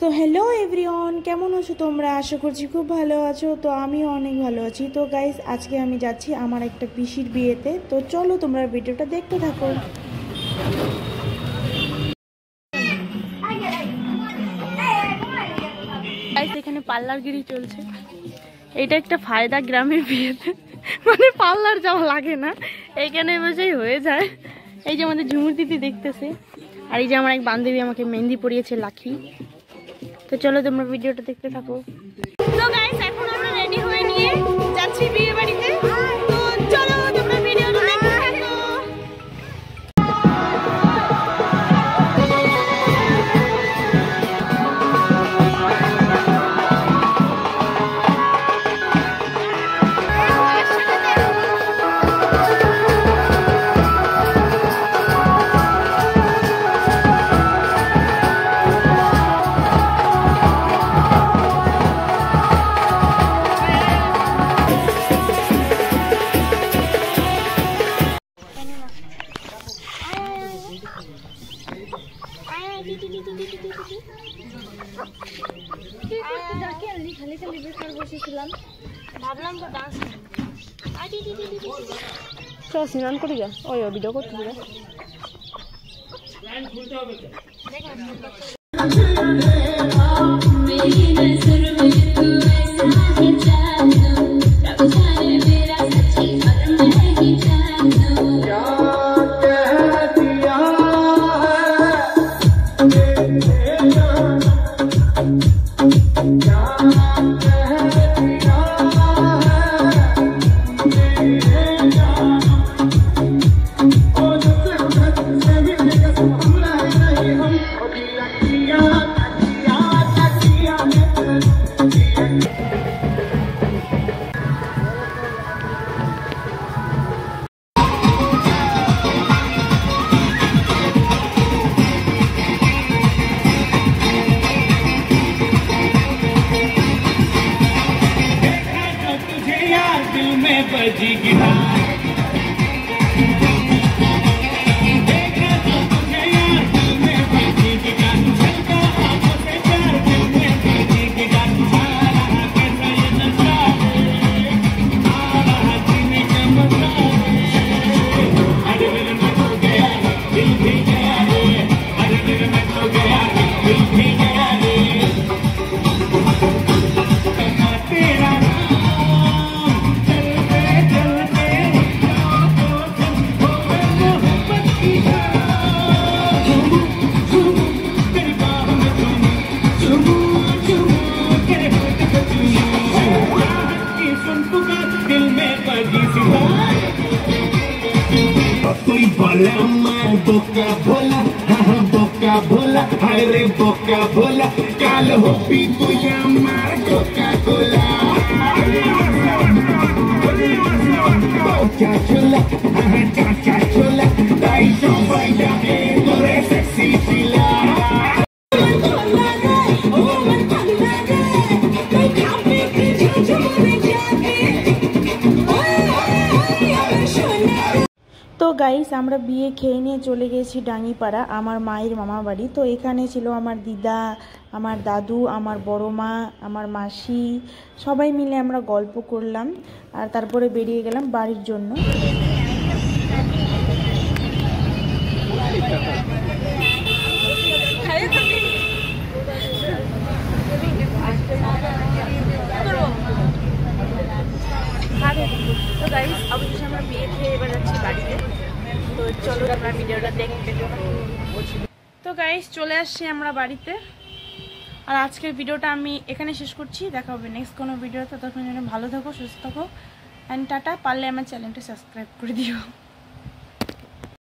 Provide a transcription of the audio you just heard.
So hello everyone, কেমন আছো তোমরা? আশা করছি খুব ভালো আছো। তো আমিও অনেক ভালো আছি। তো গাইস, আজকে আমি যাচ্ছি আমার একটা পিসির বিয়েতে। তো চলো তোমরা ভিডিওটা দেখতে থাকো। গাইস, এখানে পার্লারগিরি চলছে। এটা একটা ফায়দা গ্রামের বিয়েতে, মানে পার্লার যাওয়া লাগে না, এইখানে বসেই হয়ে যায়। এই যে আমাদের ঝুমুর দিদি দেখতেছে, আর এই যে আমার এক বান্ধবী আমাকে মেহেন্দি পরিয়েছে, লাখি। তো চলো তোমরা ভিডিওটা দেখতে থাকো। তো গাইস, এখন আমরা রেডি হয়ে নিয়ে যাচ্ছি বিয়ে বাড়িতে। তো চলো তোমরা ভিডিওটা দেখতে থাকো। ভাবলাম তো ডান্স স্নান করি গা, ওই ভিডিও করতে দিবে। बोका भोला, हाँ बोका भोला, अरे बोका भोला, काल हो पी तुझा मार कोका कोला। बोका चोला, हाँ चाचा चोला, दाई शो बाया के तोरे सेक्सी चिला। তো গাইস, আমরা বিয়ে খেয়ে নিয়ে চলে গেছি ডাঙ্গিপাড়া, আমার মায়ের মামা বাড়ি। তো এখানে ছিল আমার দিদা, আমার দাদু, আমার বড় মা, আমার মাসি, সবাই মিলে আমরা গল্প করলাম আর তারপরে বেরিয়ে গেলাম বাড়ির জন্য। তো গাইস, অবশেষে আমরা বিয়ে খেয়ে এবার যাচ্ছি বাড়িতে। তো চলো আমরা ভিডিওটা দেখতে। তো গাইস, চলে আসছি আমরা বাড়িতে, আর আজকের ভিডিওটা আমি এখানে শেষ করছি। দেখা হবে নেক্সট কোনো ভিডিওতে। ততক্ষণ ভালো থাকো, সুস্থ থাকো, অ্যান্ড টাটা। পারলে আমার চ্যানেলটা সাবস্ক্রাইব করে দিও।